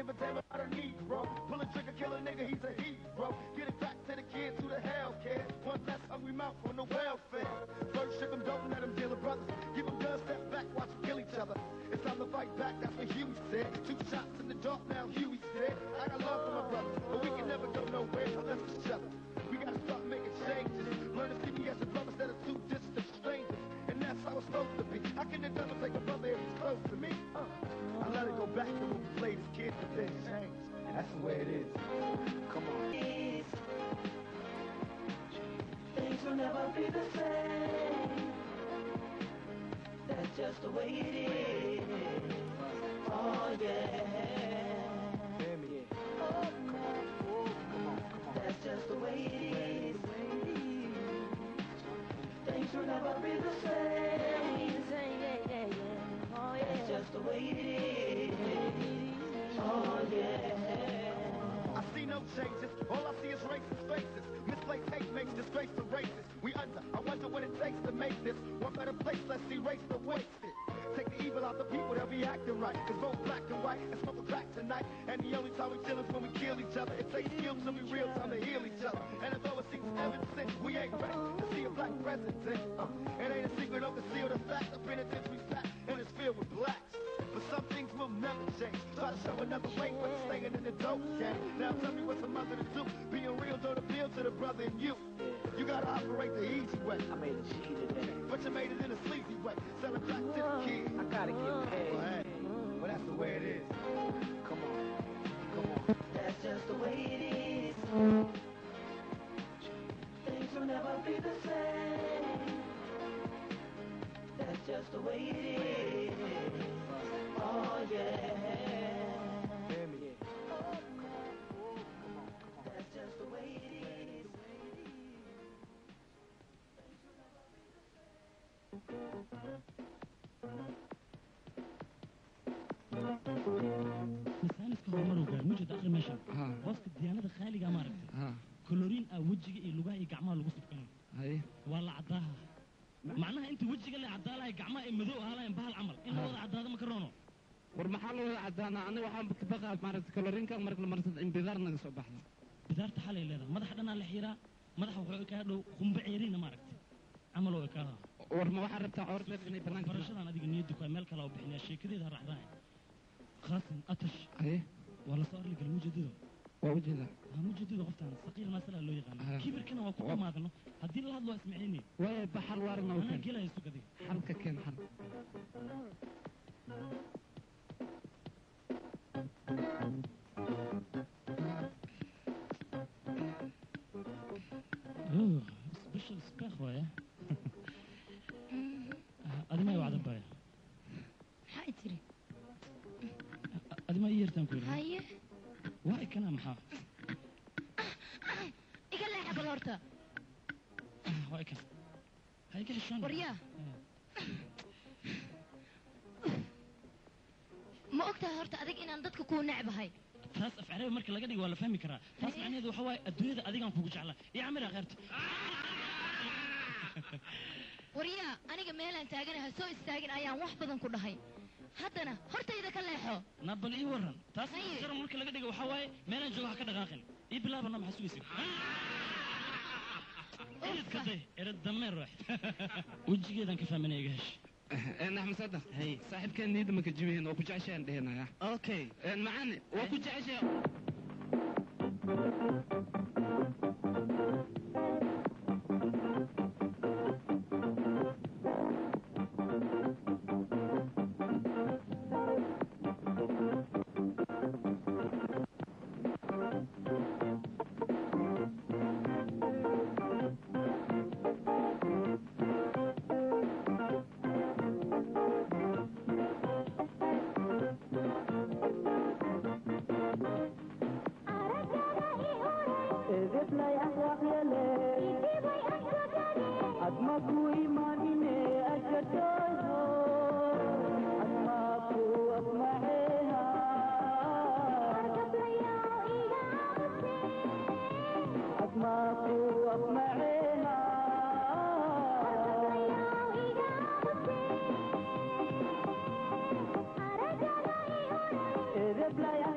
give a damn about a Negro. Pull a trigger, kill a nigga, he's a hero. Get it back to the kids who the hell care. One less hungry mouth on the welfare. First ship them, don't let them deal with brothers. Give them guns, step back, watch them kill each other. It's time to fight back, that's what Huey said. 2 shots in the dark, now Huey's dead. I got love for my brothers, but we can never go nowhere unless each other. We gotta start making changes. Learn to see me as a brother instead of 2 distant strangers. And that's how it's supposed to be. How can the devil take a brother if he's close to me? I let it go back to when we played as kids, but then changed. And that's the way it is. Come on. Things will never be the same. That's just the way it is. Oh yeah. Oh, come on. That's just the way it is. Things will never be the same. Oh yeah. That's just the way it is. Oh yeah. I see no changes. All I see is racist faces. Misplaced hate makes disgrace to races. We under. I wonder what it takes to make this one better place. Let's erase the wasted. Take the evil out the people, they'll be acting right. It's both black and white and smoke a crack tonight. And the only time we chill is when we kill each other. It takes skills to be real time to heal each other. And although it seems evident, we ain't ready to see a black president. It ain't a secret, don't conceal the fact. The penitentiary's packed and it's filled with blacks. But some things will never change. Try to show another way, but it's staying in the dope game. Now tell me what's a mother to do. Being real don't appeal to the brother in you. You gotta operate the easy way. I made a G today. But you made it in a sleazy way. Selling crack to the kids. I gotta get paid. Well, hey, well, that's the way it is. Come on. That's just the way it is. Things will never be the same. That's just the way it is. Oh yeah. That's just the way it is. مسانسك هرمرو قال موجود آخر مشهد وسط الديانة خالقة ما ربت كلورين وجهي اللغة يقعمها لغصب كمان هاي والله عداها معناها انت وجهك اللي عدالها يقعمها يمذوها لا ينبها العمل إنه وضع عداها مكرونه ورمحله عدانا أنا وحام بقى مارد كلورين كان مرك المرصد إن بذارنا نصبحنا بذارت حالي لهذا ما حدنا الحيرة ما حوقوا كهلو خم بعيرين ما ركت عملوا كذا ورما واحد ربط عورت لبني بلانك برشلونة أنا دي نيدك ومالك لو بحنا شيء كذا ده راح ضايع خاصن أتش إيه ولا صار لي الموجود ده ووجده موجود ده غفتان صغير مثلا لو يغني كبر كنا وكم ما ذنه هدي الله الله اسمعيني وين بحر وارنا أنا قلا يسوق ذي حلقة كان حل سبيشال سباخ ويا هذا ما يوعد بايا هاي تري هذا ما يرتم كله هاي واي كلام حا إيقال لي حبل هورتا واي كلام هاي كل شلون وريا ما أكتها هورتا أديك إن أندتك كون نعبة هاي تاس أفعله مركز لقدي ولا فهمي كرا تاس معني هذا حواي الدنيا ذا أديك عم فوق جعله يا عمري غيرت وريا أنا جميلة أنت أجنها سو استاجن أيام وحبة كل هاي حتى أنا هرت إذا كان لحو نبل إيه ورن تاس كرا مركز لقدي وحواي مالا جوها كده غاقن إيه بلا بنا محسوسي إيه كده إرد دمر روح وجي كده كيف من يجهش أنا أحمد صدق هي صاحب كان نيد ما كجيبه هنا وكوجع شيء عندي هنا يا أوكي معاني وكوجع شيء playa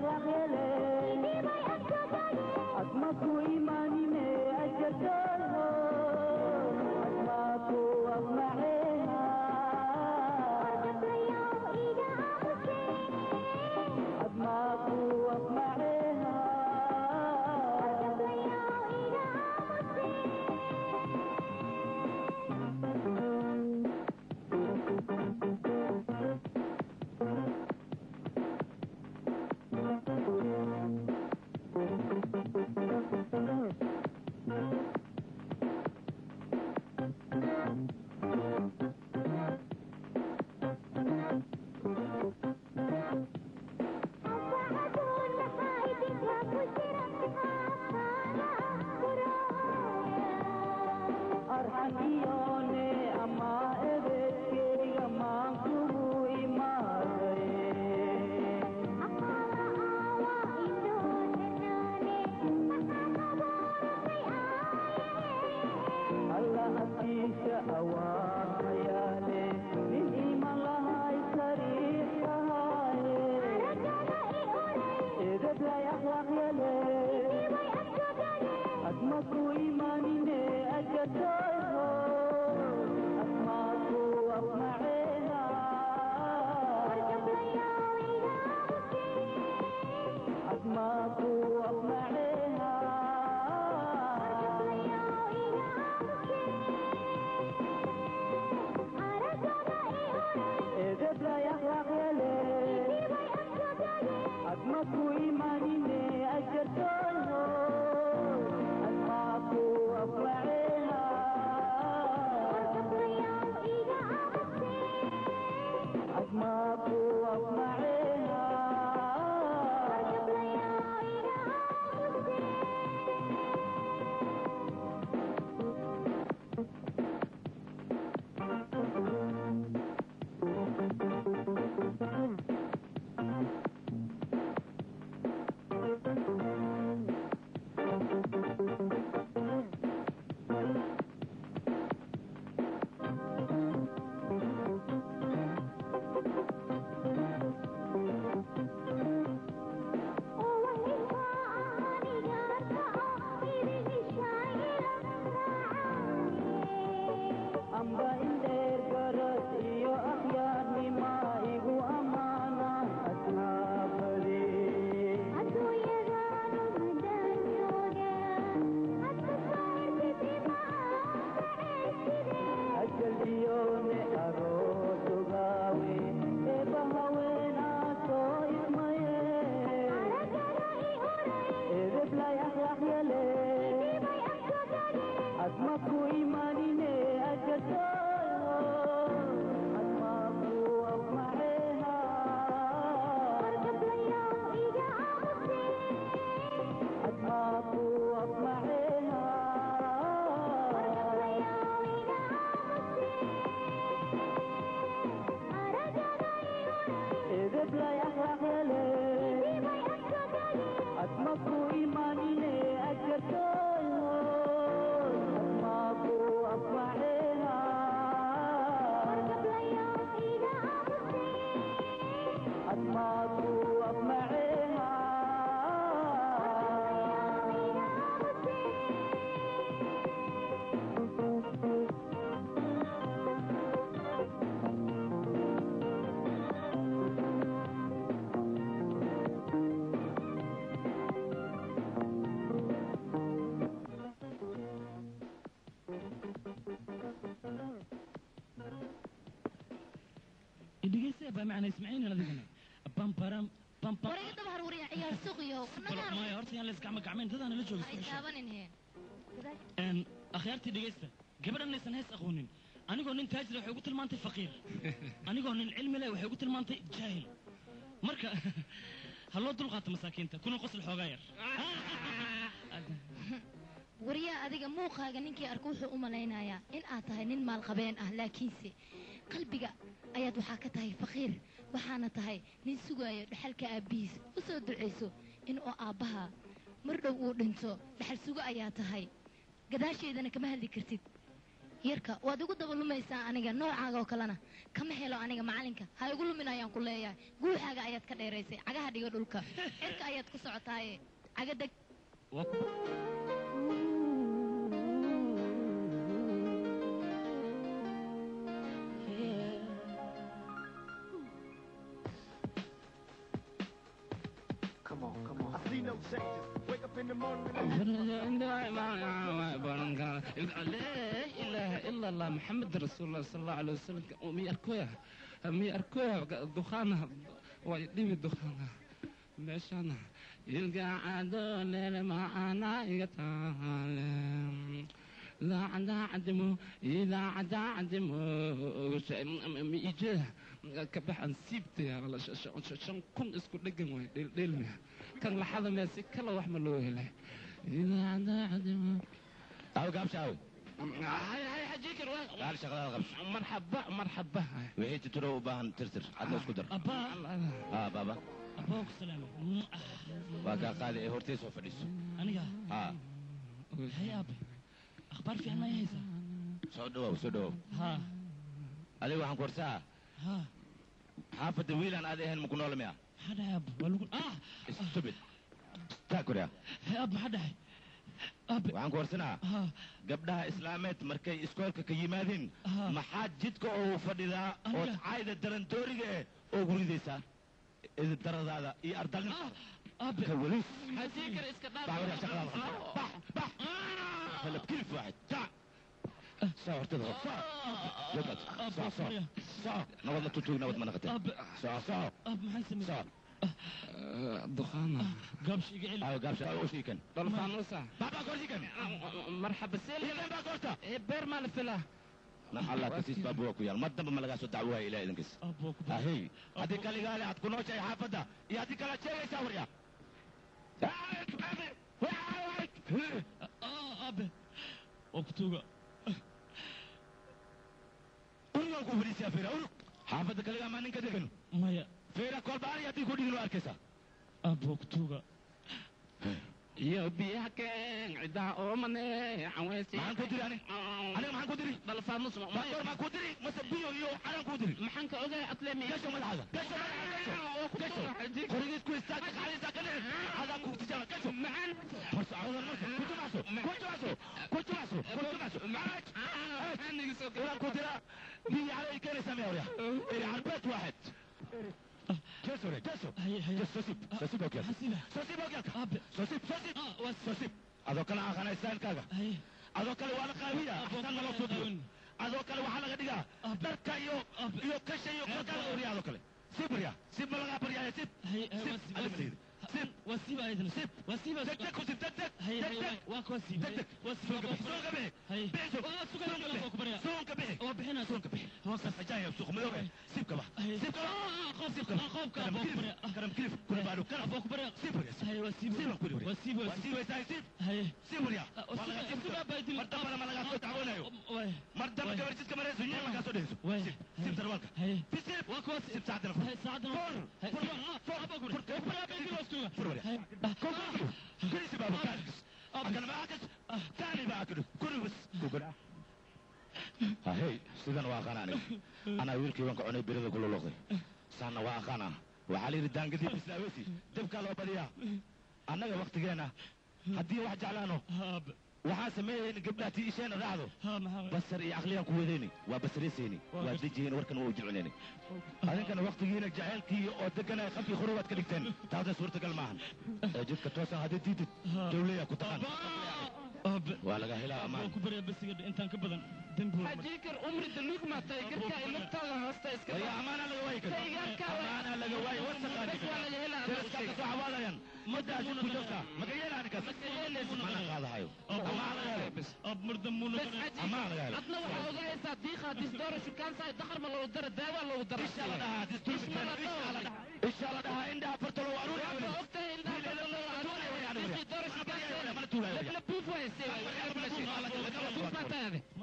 معنا اسمعيني انا ذيك بام بام بام بام وريد ظهر وريا عيال سوقيو ما يهرتي انا لسه كعمين دد انا لجوج ay taabanin heen ان اخيرتي dhageysta gabadhan aysan hees aqoonin anigoo nin taajir waxay ugu tilmaantay faqiir anigoo nin cilmi leh waxay ugu tilmaantay jaahil marka haloo dulqaato masaakiinta kuna qosol xoogaa yar wariya adiga muuqaaga ninkii arko wuxuu u malaynayaa in aad tahay nin maal qabeen ah laakiinse qalbiga ayaad waxaa ka tahay faqiir waxaana tahay nin sugayo dhaxalka aabihiis u soo duceyso in oo aabbaha mar dhow uu dhinto dhaxal sugo ayaa tahay gadaasheedana kama hadli kartid yarka waad igu daba lumaysaa aniga noocaaga oo kalena kama helo aniga macalinka ha igu lumin ayaan ku leeyahay guuxaaga ayaad ka dheeraysay cagaha dhiga dhulka cirka ayaad ku socotaaye caga deg Come on. I see no changes. Wake up in the morning لا إله إلا الله محمد رسول الله صلى الله عليه وسلم مي أركوها دخانها ويديم الدخانها مشان يلقى عدول معنا يتعلم لا عدا عدمو إذا عدا عدمو يجيه كبح نسيبت يا الله شن كن اسكت دقن ديلمي كان لحظة ما سكلا وحمل له له إذا عدا عدمو أو قابش أو هاي حجيك قال شغلة الغبش مرحبا وهي تترو باهن ترتر عدنا اسكدر أبا بابا أبوك السلامة وقا قال إيه هورتيس وفريس أنا هيا أبي أخبار في عنا يهيسا سودو ها علي وحن كورسا ها حافظ ويلان هذه هن مكنول ميا هذا يا أبو والله استبد تاكل يا هيا أبو هذا أبي وحن كورسنا ها قبلها إسلامات مركي إسكولك كيمادين محاد جدك أو فديدا أو عايدة درنتوري أو غريديسا إذا الدرد هذا إيه أردلنا أبي كوليس حجيك اسكت باور يا شغلة بح هلا بكيف واحد تعال صار تضغط صار نوض تطوي نوض منغتين صار أب محسن صار دخانة قبش يقعل أو قابش أو شيء كان بالفانوسة بابا كورسي كان مرحبا سيلي يلا بابا كورتا بير مال فلا الله كسيس بابوك ويا المدة ما لقى صوت دعوة إلى إذن كس أبوك هي هذيك اللي قال هتكونوا شيء حافظة يا هذيك اللي شيء يساوريا أبي أكتوغا أنا أقول فريسة يا فيرا حافظة كلام ما نكذبين مايا فيرا كل بار يأتي كودي نوار كيسا أبو أكتوغا يا بيك عدا أمني عويسي ما كودري أنا ما كودري بالفانوس ما كودري ما سبيو يو أنا كودري ما حنك أوجي أطلمي كيسو ما هذا كيسو خريج كويس تاك خالي ساكن هذا كوتي جانا كيسو معن بس عاوز كنت ماسو معك ولا كودري بي على كيري سامي ويا إيه على البيت واحد كيسو هي سوسيب اوكي أبي سوسيب هذا كلا أخنا إنسان كذا هي هذا كلا وانا قوية أحسن لو صدق هذا كلا وحنا قديا دركا يو كشة يو كذا وريا هذا كلا سيب ملقا بريا سيب سيب وسيب أيضا سيب تك هي واكو وسيب سونك به هي سونك به وبحنا سونك به جاي سوق ملوك سيب كبا كرم كيف كل بارو كرم هي وسيب هي سيبوريا مرتبة ما لقى صوت عونايو مرتبة كبرت كمان زنيا ما قصوا ده سيب تروالك هي سيب واكو سيب ساعدنا هي ساعدنا فروريا كل سبب كاركس أكل معكس ثاني باكل كل بس كوكرا هاي سيدنا واقعنا أنا ويلكي وانك عني بريد كل لغة سانا واقعنا وحالي ردان قدي بسلاويسي تبقى لو بديا أنا وقت جينا هدي واحد جعلانه waxaa sameeyay gabdhaha tiisheena raacdo basar iyo aqliyan ku wadeeni waa basariisayni waa dijiin warkan waa jilcinayni adinkana waqtigiina jaceelkii oo deganay qabki khurubaad ka dhigteen taada suurtagal maahan jidka toosan hadii diidid dawlaya ku taqaan waa laga helaa amaan ku bariya basiga intaan ka badan dambi حجيك عمري دلوك ما تايقرك إلوك هستا اسكت يا أمانة لقوايك أمانة لقواي وسقانك ترسكك صحواليا مدى أشوف كجوكا مقيلة عنك أنا قاضي هايو أمانة غالي بس مردمونو أمانة غالي أطلع وحوغاي صديقة ديستور شو كان ساي دخل ما لو در داوا لو در إن شاء الله ده دستور إن شاء الله ده عندها فرتلو واروري أوكتا إلنا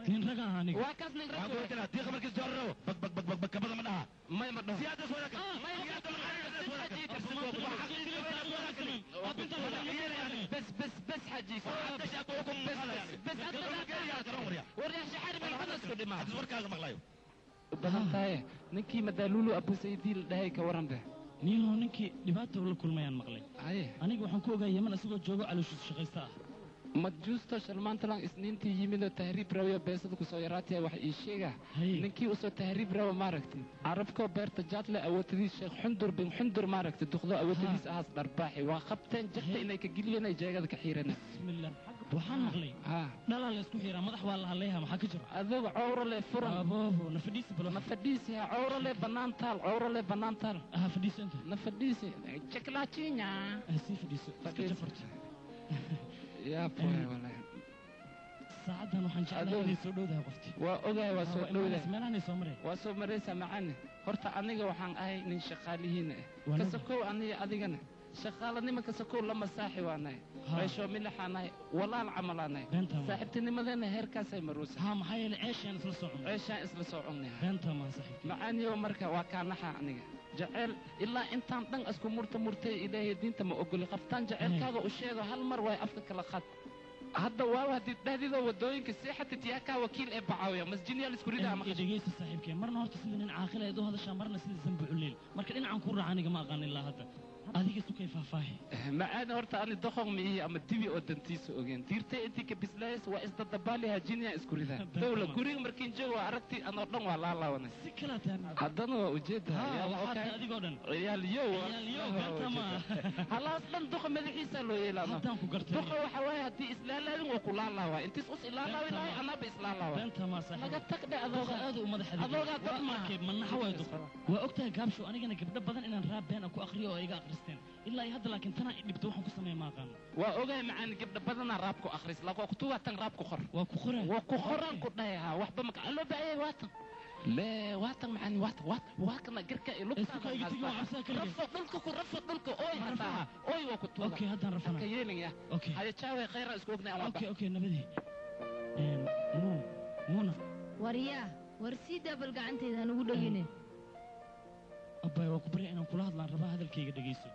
nin raga aniga waa kaas nin rag waa kana diiqa markii soo raro bak kabada ma dhaha may ma dhaho siyaada soo raka بس حجيك بس وريح شحاري من الحدث soo dhima hadis warkaaga maqlayo badan tahay ninkii madaalulu abu saydiil dhahay ka waran be niyahow ninkii dhibaato la kulmayaan maqlay haye aniga waxaan ku ogaa yeman isagoo joogo calooshiis shaqaysta ah madjuusto shalmaantalan isniintii yimid oo tahriib rawiyo beesada kusoo yaraataya wax ii sheega ninkii usoo tahriib rawa maaragtay carabkoo beerta jaadle awoodadiis sheekh xundur bin xundur maaragtay duqdo awoodadiis ahaas dharbaaxi waa qabteen jagta inay ka geliyeen ay jeegada ka xiirana bismillah waxaan maqlay dhalaa la isku xiiraa madax waa la hadleeyaha maxaa ka jira adoga cawro le furan aboobo na fadhiisi balo na fadhiisi cawro le bannaan taal fadhiiso inta na fadhiisi jeklaajinya sii fadhiiso iska jafarta yaa poe walahi saacadan waxaan jeclahay inay soo dhowdahay qofti waa ogahay waa soo dhowdahay meelahanay soo mareen waa soo maraysaa macani horta aniga waxaan ahay nin shaqaalihiina ah kasakow aniga adigana shaqaalanima kasakow lama saaxi waanahay reeshoo milaxaanahay walaal camalaanahay saaxiibtinimadeena heerkaasay maruusa maxaa yeele ceeshaan isla soo cunnahay beenta maa saaxiib macaniyo marka waa kaanaxa aniga jaceyl ilaa intaan dhan isku murtay ilaahay diinta ma ogoli qabtaan jaceylkaaga u sheego hal mar waay afka kala qad hadda waawa haddii dhahdido wadooyinka seexatid yaa kaa wakiil ee bacaawiya masjiniyaal isku rida ama dhegeysta saaxiibkee marna horta sida nin caaqil eed u hadashaa marna sida sanbuculeel marka dhinacan ku raaca aniga ma aqaan ilaa hadda adiga sukay faahfaahi macaani horta ani doqon miihi ama dibi oo dantiisa ogeen diirtay intii ka bislaayas waa isdadabaaliha jiniya isku rida dowla guriga markiin joogo waa aragtii anoo dhan waa laalaawanay si kala taan haddana waa ujeeda adigoo dhan yaalyow beentama halaas dhan doqa madaxiisa loo yeelaano haddaan ku gartay doqa waxa waaye haddii islaalaadin waa ku laalaawa intiis us ilaalaawi lahay anaaba islaalaawa beentama saaxiib naga tag dhe adooga aad u madaxda adooga dad maaha manaxa way doqa waa ogtahay gaabsho anigana gabdho badan inaan raab been ku akhriyo oo iga akhristeen ilaa hadda laakiin tana dhibto waxaan ku sameeyaa ma aqaan waa ogahay macaan gabdha badanaa raab ku akhris laakiin waa kutuwa tan raab ku qor waa ku qoran ku dhayaha waxba maka loo baayay waatan lee waatan macaan waatan garka iyo lugta rafo dhulka ooy hataa ooy waa kutuwa okay haddaan rafana ka yeelaya okay haya jaaway khayra isku ognay ama okay nabadii muna waryaa war sii daabal gacanteeda aan ugu dhegine abbay waa ku barya inaan kula hadlaan rabaa hadalkayga dhegayso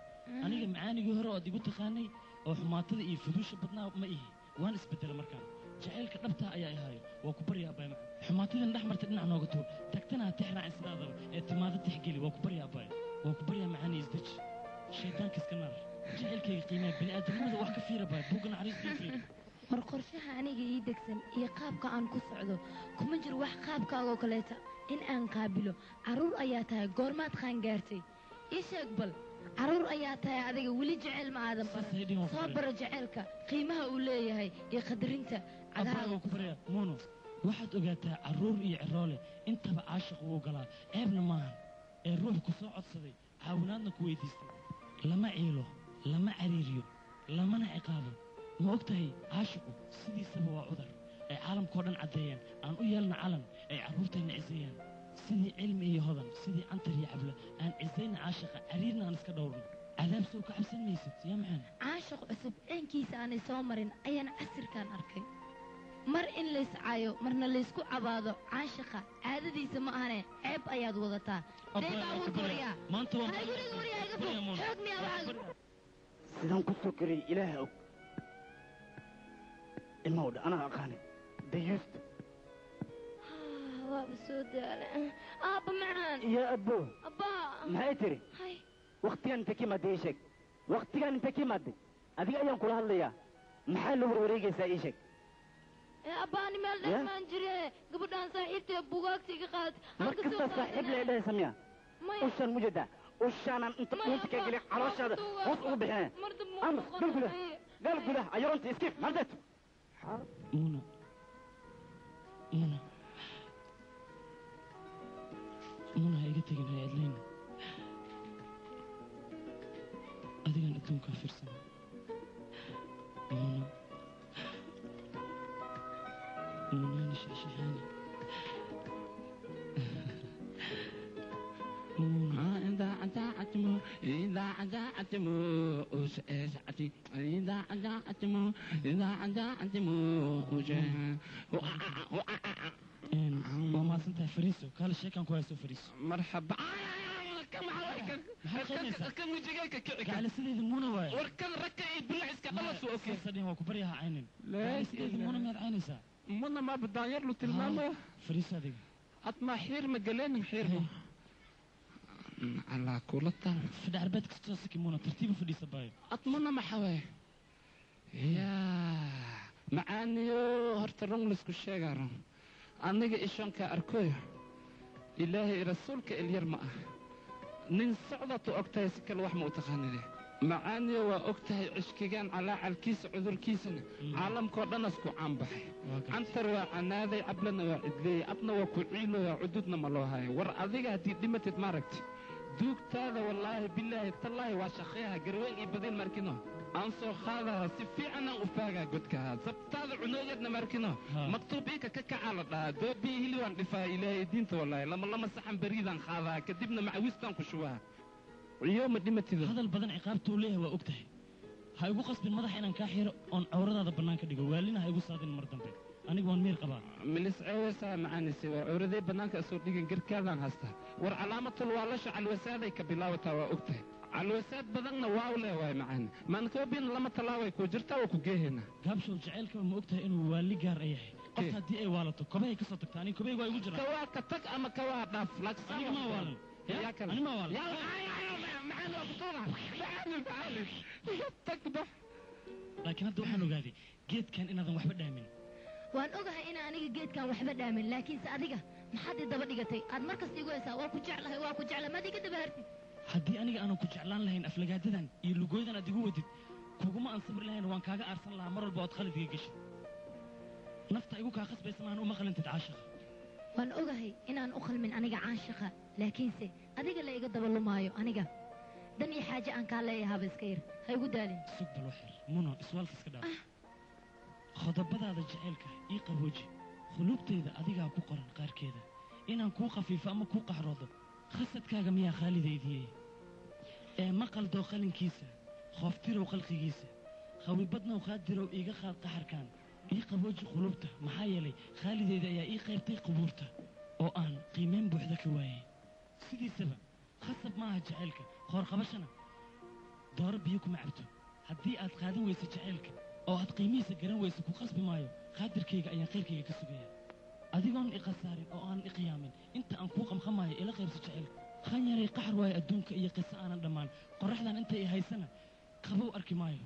aniga macaanigii hore ood igu taqaanay oo xumaatada iyo fuduusha badnaa ma ihi waan isbedela markaan jacaylka dhabtaa ayaa ihaayo waa ku barya abbay macaan xumaatadan dhex marta dhinac nooga tuur tagtana ha tixraacin sidaadaba ee timaado tixgeli waa ku barya abbay waa ku barya macaani isdeji shaydaanka iska naar jacaylkayga qiimeya bini'aadamnimada wax ka fiira baay buugga naxariistii fiir war qorshaha aniga ii degsan iyo qaabka aan ku socdo kuma jiro wax qaabkaagoo kaleeta in aan qaabilo carruur ayaa tahay goormaad qaangaartay ii sheeg bal carruur ayaa tahay adiga weli jeceyl ma aadan baran soo bara jeceylka qiimaha uu leeyahay iyo qadarinta cagaaga ku barya muuno waxaad ogaataa carruur iyo ciroole intaba caashiq wuu galaa ceebna maahan ee ruux ku soo codsaday caawinaadna ku weydiistay lama ciilo lama cariiriyo lamana ciqaabo ma og tahay caashiqu sidiisaba waa cudar ay caalamkao dhan caddeeyaan aan u yeelna calan ay carruurtayna ciseeyaan sidii cilmi iyo hodan sidii cantar iyo cabla aan cisayna caashiqa cariirna aan iska dhowrno cadaab soo ka cabsan maysid yaa maxaan caashiq cusub ceenkiisa aanay soo marin ayaan casirkaan arkay mar in layscaayo marna laysku cabaado caashiqa caadadiisa ma ahane ceeb ayaad wadataa sidaan ku soo kariyey ilaaha og ilmawdha anaa aqaanay dayuusta waaba soo daala aabba macaan iyo abbo abbaa maxay tiri waktigaan inta ka imaadday ii sheeg waktigaan inta ka imaadday adiga ayaan kula hadlayaa maxaa la warwareegaysaa ii sheeg abbaani meel dheemaan jire gabadhaan saaxiibtee bugaagta iga qaad markasta saaxiib lee dhahaysa miya ushaan mujada ushaanaan inta dhuunta ka gelin calooshaada hoos ugu bixine amr gal gudah gal gudah ayoonta iskiif mardeed muna ha iga tegin hay adlayna adigaan adduunkaa fiirsana munani shashahani إذا عتمو إذا عتمو وسأسعتي إذا عتمو إذا عتمو وما سنتها فريسو قال الشيء كان كويس فريسو مرحبا كم عليك كم وجهك قال سيدي المونة واي وركن ركع بالعسكر خلاص اوكي صدق هو كبريها عينين لا سيدي المونة ما عينيسا منا ما بداير له تلمامه فريس هذيك أطمع حير مقلين حير على كولتا في دعربتك ستاسك مونا ترتيبه فريس باي أطمنا ما حواه يا معاني هرترون لسكو الشيغارون أنا إيشان كأركوي إلهي رسولك اليرماء نين صعدة أكتاي سكال وحمة وتخاني معاني وأكتاي عشكيان على الكيس عذر كيسن عالم كوردنا سكو عام بحي عنتر وعنادي عبلنا وعدلي أبنا وكوعيلو وعدودنا ملوهاي ور أذيك هدي ديمتت ماركتي دوك تاذا والله بالله تالله واشخيها قروي بدين ماركينو أنصر خاذها سفي أنا وفاقا قد كهاد سبتاذ عنويتنا ماركينو مكتوب إيكا ككا على الله دوبي هلوان دفاع إلهي دينته والله لما سحن بريدا خاذها كدبنا مع ويستان كشوها اليوم ديمتي هذا البدن عقابته ليه وأكته هاي يقو قصب المدح إن كاحير أن أورد هذا بنانك ديقو والينا هاي يقو صادين مردن بي أنا يقوان مير قبال مليس عويسا معاني سوا أوردي بنانك أسور ديقن قر كاذان هستا ور علامة الوالش على الوسادة كبلاوة وأكته على الوساد بدنا واولة واي معانا ما نكوبين لما تلاوي كوجرتا وكوجيهنا قابشو الجعيل كما أكته إنه والي قار أيحي قفت هدي أي والته كوباي كسرتك تاني كوباي واي وجرا كوا كتك أما كوا داف لك أنا ما والن أنا ما والن يلا معانا بطولة معانا تكبح لكن هذا وحنا قاعدين جيت كان إن هذا وحبة دائما waan ogahay in aniga geedkan waxba dhaamin laakiinse adiga maxaad i daba dhigatay aad markas igu haysaa waa ku jeclahay waa ku jecla maad iga daba hartid haddii aniga aanan ku jeclaan lahayn aflagaadadan iyo lugooydan aad igu wadid kuguma aan sabri lahayn waan kaaga aarsan lahaa mar walba ood khalidga geshid nafta igu kaa khasbaysa maahan uma qalintid caashiqa waan ogahay inaan u khalmin aniga caashiqa laakiinse adiga la iga daba lumaayo aniga dan iyo xaaje aan kaa leeyahaaba iska yar ha igu daalin sug bal waxir muno iswaalka iska dhaaf khudabadaada jaceylka ii qabooji khuluubtayda adigaa ku qoran qaarkeeda inaan kuu khafiifo ama kuu qaxroodo khasadkaaga miyaa khaalidaydiyey ee maqaldoo qalinkiisa khooftirow qalqigiisa khawibadnow qaadirow iiga qaad qaxarkaan ii qabooji khuluubta maxaa yeelay khaalidayda ayaa ii qaybtay qubuurta oo aan qiimayn buuxda ka waayey sidiisaba khasab maaha jaceylka qoorqabashana dooro biyo kuma cabto haddii aad qaadan weysa jaceylka oo aad qiimihiisa garan weysa ku qasbi maayo qaadirkayga ayaan qayrkayga ka sugaya adigoon i khasaarin oo aanan i qiyaamin inta aan kuu qamqamaayo ila qaybso jaceylka khan yaray qaxar waayo adduunka iyo qiso aanan dhammaan qorraxdan intay i haysana qabow arki maayo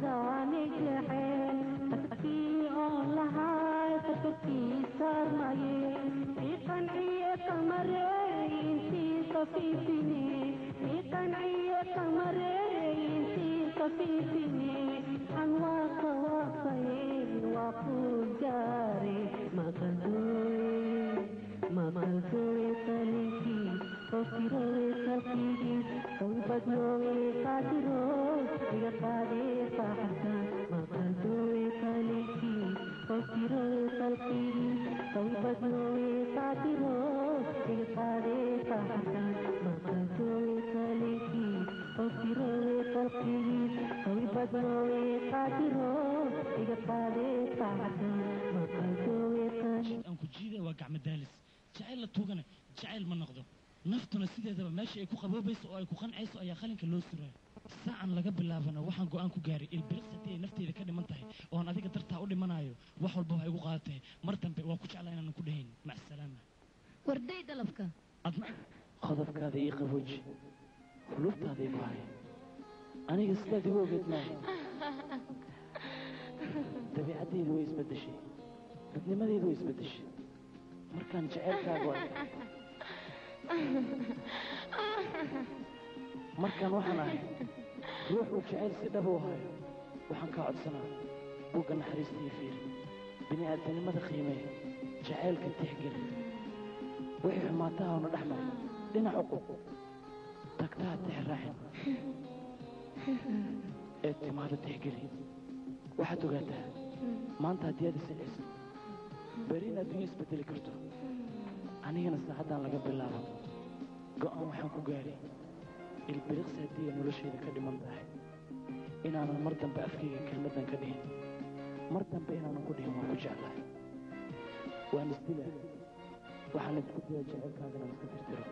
وداني جحيل تكفي لها تكفي صار معي في قنعية قمرين في صفيفني في قنعية قمرين في صفيفني عن واقعين وقود جاري ما قلتوي تلكي وفيروي تلكي وبدلوي قادرو يقادي فحسن ما قلتوي تلكي وفيروي تلكي وبدلوي قادرو يقادي فحسن ما قلتوي تلكي وفيروي تلكي وبدلوي قادرو يقادي فحسن ما قلتوي تلكي aan ku jiiday waa gacmo daalis jacayl la tuugana jacayl ma noqdo naftuna sideedaba meesha ay ku qaboobayso oo ay ku qancayso ayaa qalinka loo suraa saacan laga bilaabana waxaan go'aan ku gaaray ilbiris haddii ay nafteyda ka dhiman tahay oo aan adiga dartaa u dhimanayo wax walba waa igu qaadatay mar dambe waan ku jeclaa inaanan ku dhahayn mac salaama warday dalabka adna qodobkaada ii qabooji hulubtaada igu hay aniga sidaad igu ogeed maaha dabiicaddaydu way isbeddeshay dadnimadaydu way isbeddeshay markaan jaceylkaagu arkay markaan waxaan ahay ruux uu jacayl si dhab u hayo waxaan kaa codsanaa buugga naxariista iyo fiir bini aadamnimada qiimeeya jacaylka tixgeli wixii xumaataha una dhex maray dhinac uqub tagtaha tixraacin ee timaada tixgeli waxaad ogaataa maanta haddii aad isilciso beri in adduunyo isbeddeli karto anigana saacaddan laga bilaabo go'aan waxaan ku gaadhay ilbiriqsi haddii ay noloshayda ka dhiman tahay inaanan mar dambe afkayga kelmaddan ka dhihin mar dambe inaanan ku dhihin waan ku jeclahay waan isdilaa waxaan isku daya jecelkaagana iska tirtiro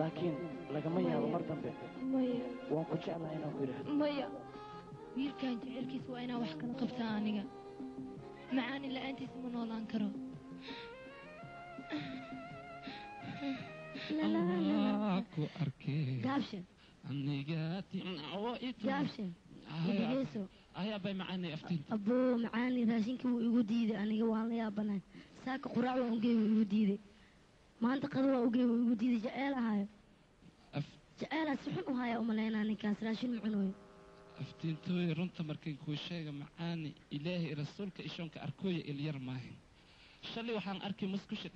laakiin lagama yaabo mar dambe waan ku jeclahay inaan ku idhaahdo maya wiilkan jecelkiisa waa inaan wax kala qabtaa aniga macaani la'aantiisa ma noolaan karo ku arkay gaabshan anigaati gaabshan dhegeyso ayaa bay macaanay aftiin abuu macaani raashinkii wuu igu diiday aniga waan la yaabanahay saaka quraac waa ugey wuu igu diiday maanta qado waa ugey wuu igu diiday jaceyl ahaayo jaceylaha si xun u hayaa umalaynaa ninkaas raashin ma cunooyo aftiintooy runta markay kuu sheega macaani ilaahay rasuulka ishoonka arkooya ilyar maahin shalay waxaan arkay muskusha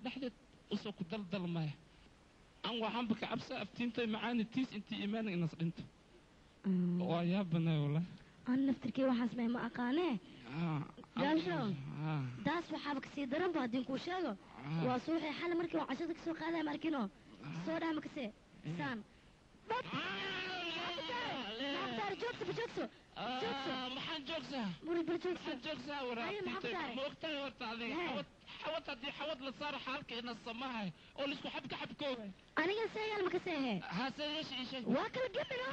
dhexdeed usoo ku daldalmaya an waxaanba ka cabsaa aftiintooy macaani tiis intii imaana inas dhinto waa yaabanay wala an naftirkii waxaas may ma aqaanee gaashow daas waxaaba kasii daranba haddiin kuu sheego waa suuxii xali markii waa cashada kasoo qaadaya markino soo dhaha makasee saan maxaan joogsaa ma ogtahay horta adiga xawad haddii xawad la saaro xaalka ina samahay oo laisku xabka xabkooga aniga seegaal makaseehe hase yeeshe isheeg waa kala gemino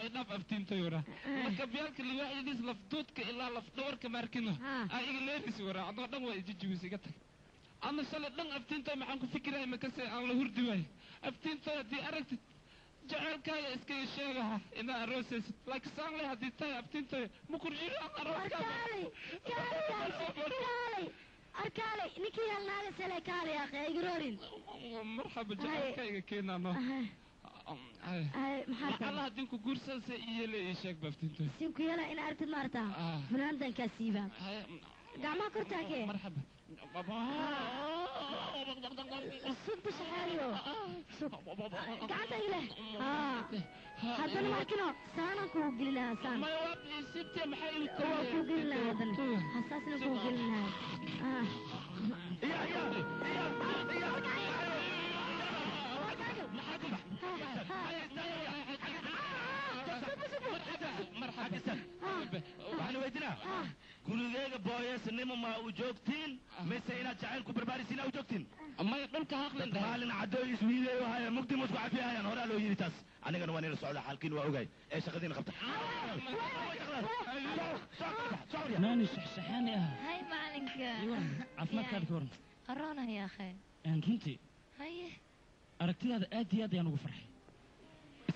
idhaaf aftiintay wara marka biyaalka liwaaxyadiis lafduudka ilaa lafdhawarka maarkino iga leerisi wara adoo dhan waa ijijiwis iga tag ana shalay dhan aftiintay maxaan ku fikiraya makase aan la hurdi waayo aftiintay haddii aragtid jaceylkaaga iskaga sheegaha inaa aroosaysid laakiin saan leh haddii tahay aftiintay ma kurjiraan arkaalay ninkii halnaaga sele kaali aqe igroorin marxaba jaceylkayga keenaano maxalla haddii ku guursanse iyele ii sheeg ba aftiintay sinku yala in aragtid maartaa funaandan kaa siibaa gacmaha kortaakee marxaba sug bishaxaaliyo sug gacanta ile haddana markino saanaan kugu gelin lahaa saan waa kuu gelin lahaa haddana hasaasna kugu gelin lahaa waxaan weydinaa gurigeyga booyeesnimo ma u joogtiin mise inaad jacayl ku barbaarisiin u joogtiin maya dhulka haqlin maalin cadooy iswiideeyo haya mugdi musku cafiyahayaan horaa loo yidhi taas anigana waan ila socda xalkiin waa ogaay ee shaqadiina qabta naani shaxshaxaani ah hay macalinka caafimaadkaada ka waran qaroona yaa akhay runtii haye aragtidaada aad iyo aad ayaan ugu farxay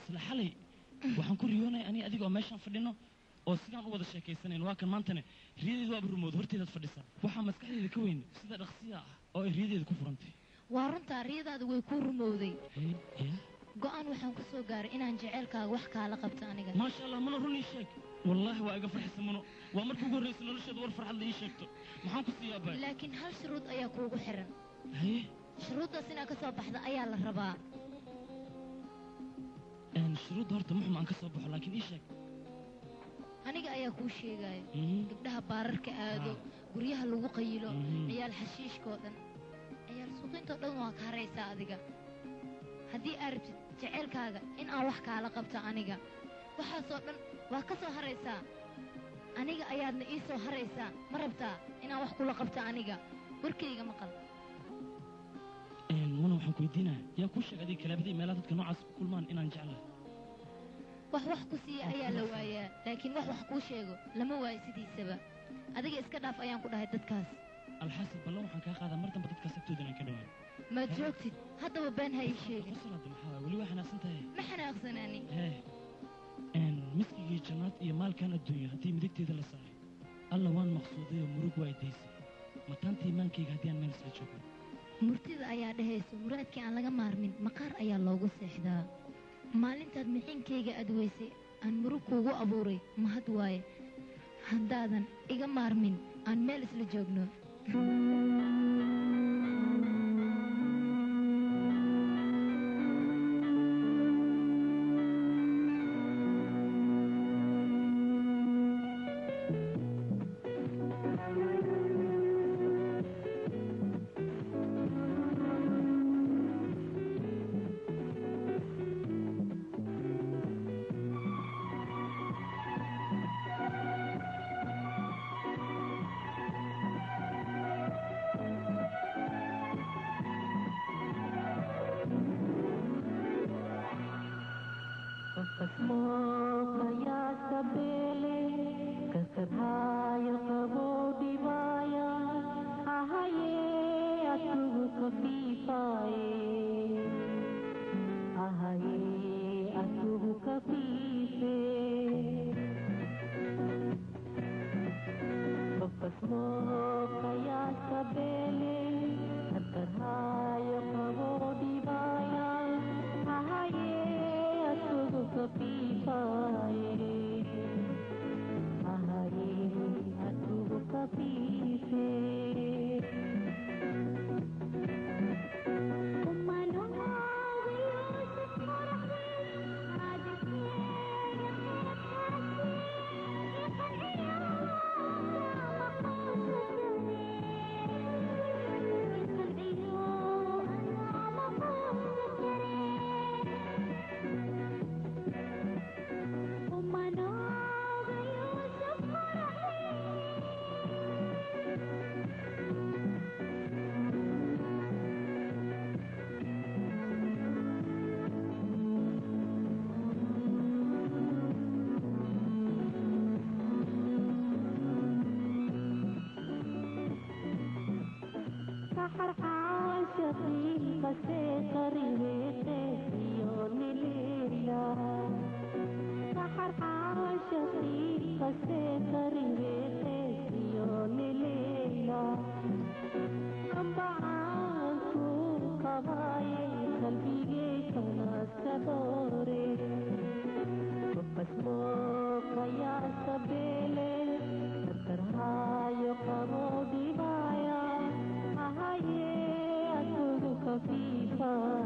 isla xalay waxaan ku riyoonaya aniga adigoo meeshaan fadhino oo sidaan u wada sheekaysanayn waa kan maantana riyadeedu waaba rumood horteedaad fadhisaa waxaa maskaxdeeda ka weyn sida dhaqsiya ah oo ay riyadeeda ku furantay waa runtaa riyadaadu way kuu rumowday go-aan waxaan ku soo gaaray inaan jeceylkaaga wax kaala qabto aniga maasha allah mana run ii sheeg wallaahi waa iga farxisa mano waa markii ugu horraysa nolosheeda war farxad la ii sheegto maxaan ku siiyaa baay laakiin hal shuruud ayaa kuugu xiran haye shuruuddaas inaad ka soo baxda ayaa la rabaa shuruudda horta muxum aan ka soo baxo laakiin ii sheeg aniga ayaa kuu sheegaayo gabdhaha baararka aado guryaha lagu qayilo ciyaal xashiishkoo dhan ciyaal suuqintoo dhan waa ka haraysaa adiga haddii aad rabtid jeceylkaaga in aan wax kaala qabto aniga waxaasoo dhan waa ka soo haraysaa aniga ayaadna ii soo haraysaa ma rabtaa inaan wax kula qabto aniga warkayga maqal muna waxaan ku weydiinaya yaa kuu sheeg adiga kalaabadii meelaha dadka noocaas ku kulmaan inaan jeclahay wax ku siiya ayaa la waayaa laakiin wax kuu sheego lama waayo sidiisaba adiga iska dhaaf ayaan ku dhahay dadkaas alxasan ballan waxaan kaa qaadaa mar damba dadkaas agtooda inaan ka dhawaan maad joogtid haddaba been ha ii sheegin qosolada maxaa weli waa xanaaqsan tahay ma xanaaqsanaani miskigii jannaad iyo maalkan adduunya haddii midigteeda la saaray alla waan maqsuuday oo murug waa daysay mataantii imaankayga haddii aan meel isla joogno murtida ayaa dhahayso muraadkii aan laga maarmin maqaar ayaa loogu seexdaa maalintaad mixinkayga adweysay aan murug kuugu abuuray mahad waaye haddaadan iga maarmin aan meel isla joogno Bye.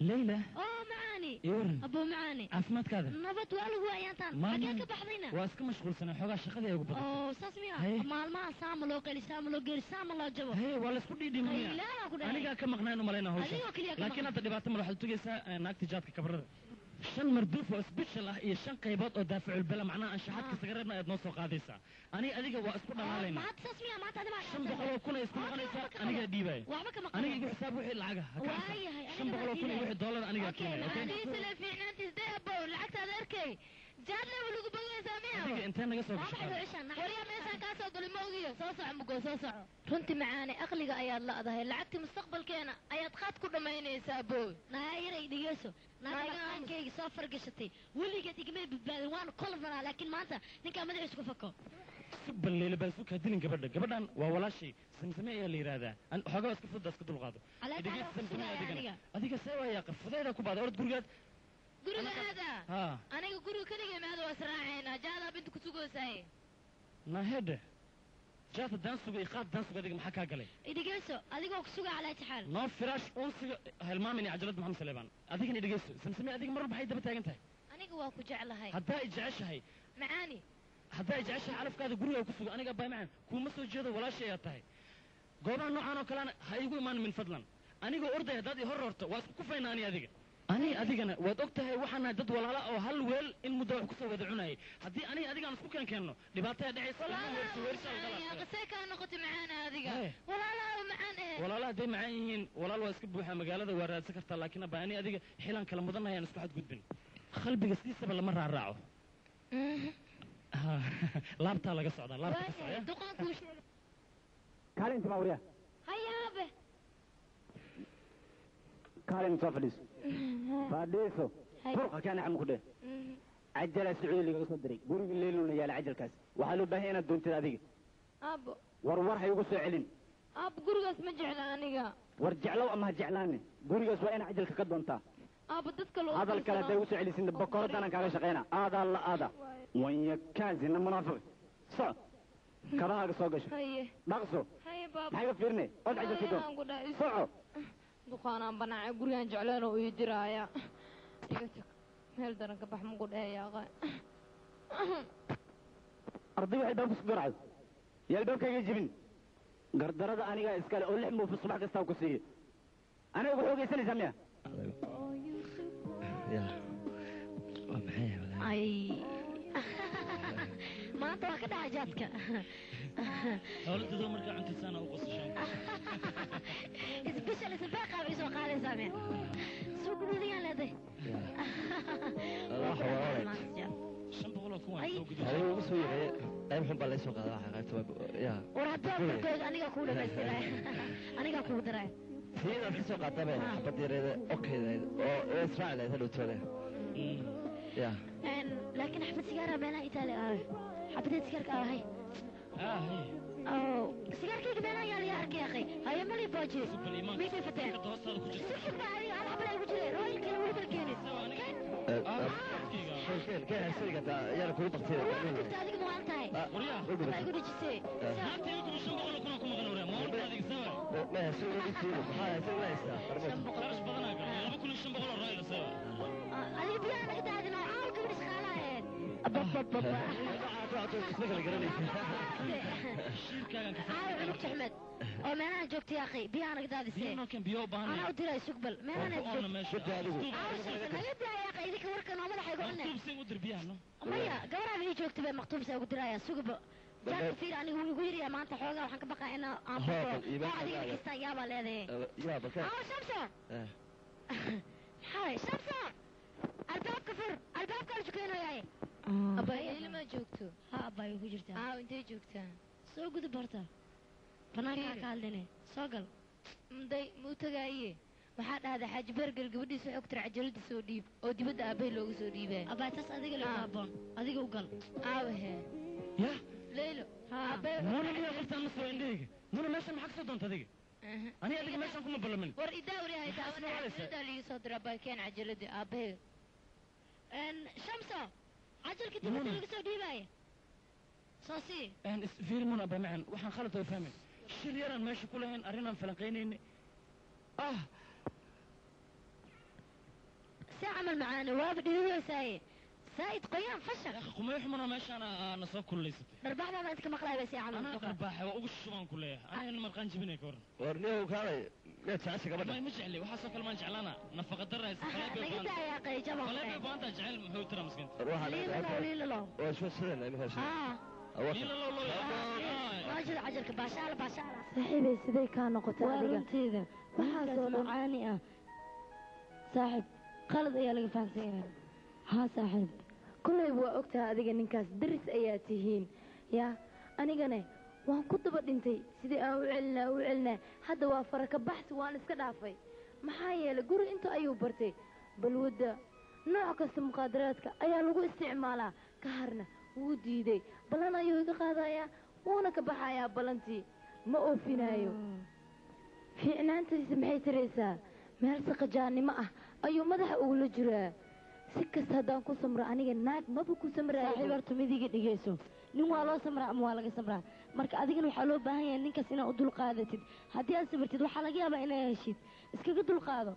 ليلى معاني يورن أبو معاني عفمات كذا نبت وألو أيانتان ما كيف بحضينا واسكم مشغول سنة حوجا شقدي يا جبر ساسميا ما ساملو قلي ساملو غير ساملو جبو هي ولا سكودي دي ميا لا لا كده أنا كم مغنى مالنا هوش لكن هذا دبعت مرة حلتو جيسا ناكتي جاتك كبر شن مردوف وسبيشل هي شن قيبات ودافع البلا معناه أنشحات كسجرنا يدنص وقادسة أنا أديك واسكود علينا ما تسميا ما تدمع شن بقولوا كنا يسكون قادسة أنا قاعد باي أنا يجي حساب وحي العجة شن بقولوا كنا يروح $1 أنا قاعد كنا أوكي ليس في نانتي ذهب والعكس هذا أركي جاد لي ولو بقول ساميها أديك أنت أنا قصة وريا ميسان كاسو دول موجي صوصع مقول صوصع كنت معاني أقلق أياد لا ظهر لعكت مستقبل كينا أياد خات كل ما ينسابوي نهاية يديسو نهاية كي سافر قشتي واللي قد يجمع بالوان كل مرة لكن ما أنت نكمل مدري إيش كفكو سب الليل بسوك هدين قبردان ولا شيء سمسمية اللي هذا أنا حاجة بس كفر داس كدول غاضو أديك سمسمية أديك سوى يا قف فضيلة كوباد أرد قرقات قرق هذا أنا قرق كذي ما هذا وسراعينا جالا بنت كسوقو ساي ما هذا جات الدانس وإيقاف دانس وقديك محكا قلي إديكيسو أديك وكسوقو على تحال نور فراش أنسي هالمامني عجلت محمد سليمان أديك إديكيسو سمسمية أديك مرة بحيدة بتاعتها أنا قواكو جعلها هاي هدا إجعش هاي معاني هدا إجعش عارف كذا قريه وكسوق أنا قبّا معن كون مسوي جهده ولا شيء يتاهي قوما نوعنا وكلام هيقول من فضلا أنا قو أرده هدادي هررته واسكوفين أنا أديك أنا أديكنا ودكتها وحنا جد ولا لا أو هل ويل إن مدة كسر ودعوناي هدي أنا أديك أنا سكوكان كأنه لبعتها دعي صلاة يا قسيك أنا قلت معانا أديك ولا لا معانا ولا لا دي معين ولا لو أسكب وحنا مقالة وراد سكرت لكن بأني أديك حيلان كلام مدنا يعني نسكت جد بني خل بقصدي سبب مرة الرعو لابتا لقى صعدا لابتا صعدا دقان كوش كارين انت موريا هيا به كارين صفليس فاديسو فرقة كان عم كده عجلة سعودي اللي صدري قولي الليل ونيال عجل كاس وحلو بهينا دون تذابيق أبو ورور هيقصوا علين أبو قرقس مجعلانيقا ورجع لو أما هجعلاني قرقس وين عجل كقدونتا أبو تذكلو هذا الكلام هيقصوا علي سند بكرة أنا كاغا شقينا هذا الله هذا وين يكازي منافق صع كراها قصوقش هيه نقصو هيه بابا maxay fiirnay od cajal kido soco duqaanaan banacay gurigaan jeclaan oo ii diraaya meel daran ka bax mugu dheeyaaqa arday waxay baan ku sugaraacay yaa baabkayga jibin gardarada aniga iskale oo 6 muufi subax kasta ku siiyo aniga wuxuu ogeysanaysaa miya ya waa maxay ay maanta waa ka dhaca jaadka hawlada dumarka cuntisaana u qosashaan isbishal isbaaqa bay soo qaadaysaa meel soo gududiyaan leeday الله هذا وصو يغي قيب حن بالله سوق هذا قيبت يا ورهدوا كنت أنا كقول بس أنا كقول درا هنا في سوق تبع بدير أوكي إسرائيل هذا لو ترى يا لكن حبة سيجارة بينها إيطاليا حبة سيجارة هاي هي أو سيجارة كي بينها يا أركي يا أخي هاي مالي باجي ميت الفتاة سكر بعدي على حبة الوجه روي كل ولد الكيني كان سيجارة يا ركوب تقصير كنت هذيك مو أنت هاي ما يقول جسي هاتي لكم الشنبقة لكم أكون مغنورة ما هو هذيك سوا ما سوي بيصير هاي سوي يسا خلاص بدنا كذا يلا كل الشنبقة الرأي سوا اللي بيانا كده هذه نوع كم رسالة لقت أحمد أو ما أنا جوكت يا أخي بيانا كده هذه بيانا كان بيو باني أنا أدري سقبل ما أنا أنا ماشي أنا يا أخي ذيك وركن وما راح يقولنا مكتوب سين ودر بيانا مايا قبل أبي جوكت بين مكتوب سوق دراية سقبل جاك كثير أنا يقول يا ما أنت حوجة وحنك بقى أنا هذه كيستا يا بالله يا بكر شمسة هاي شمسة الباب كفر الباب كان جوكينو ياي أباي لما جوكتو ها أباي هو جرتا أنت جوكتا سو قد برتا فناك كالدني سوقل مدي مو تجايي waxaa dhahday xaaji berger gabadhiisa waxay ku tiri cajalada soo dhiib oo dibadda aabay looga soo dhiibay abaa taas adiga la aaboon adiga u gal aawahe ya leylo aabay muna miyaa qoftaan ma soo indhahayga muna meeshan maxaa ka soo doonta adiga ani adiga meeshan kuma ballamin war idaawri hay daawanada liiga soo dira abaa keen cajaladii aabay shamsa cajalka dibadda laga soo dhiibaya soo sii fiiri muna abaa macan waxaan khalad oo fahmin shir yaraan meesha ku lahayn arrinaan falanqaynayni عمل معانا وابد هو سايد سايد قيام فشل يا اخي قميح منا ماشي انا صوب كل ليست رباح ما انت كمقلع بس يا عم انا رباح واقش شبان كلها انا ما بقى نجيبني كورن ورنيه كاي لا تعسى قبل ما مجعلي وحاسه كل ما نجعلنا نفقه درها قلبي يا اخي جمع قلبي بانت جعل محو ترى مسكين روح على لا وشو سنه ما فيش واجد عجلك باشاله صاحبي سيدي كان نقطه وارنتيده waxaa soo macaani ah saaxib qalad ayaa laga fahamsan ها صاحب كله وقتها أديك نكاس درس أياتهين يا أنا جنا وان كنت بدنتي سيدي وعلنا هذا وافرك بحث وأنا سكدافي محايا لقول أنت أيوب برتي بالودة نوع كسم مقادراتك أيا لقو استعمالها كهرنا وديدي بلنا أيوه كقاضايا وانا كبحايا بلنتي ما أوفينايو في أنت سمحي تريسا مهرسق جاني معه أيوه مدح أقول جرا سكس هذا كو سمرا أنيجا ناك ما بكو سمرا صاحب أرتمي ديجي ديجيسو نوالو سمرا موالك سمرا مرك أديك وحلو بهاي إنك سينا أدل قادتي هدي أسبرتي دو حلقة بقى إنا يشيد إسكي قدل قادو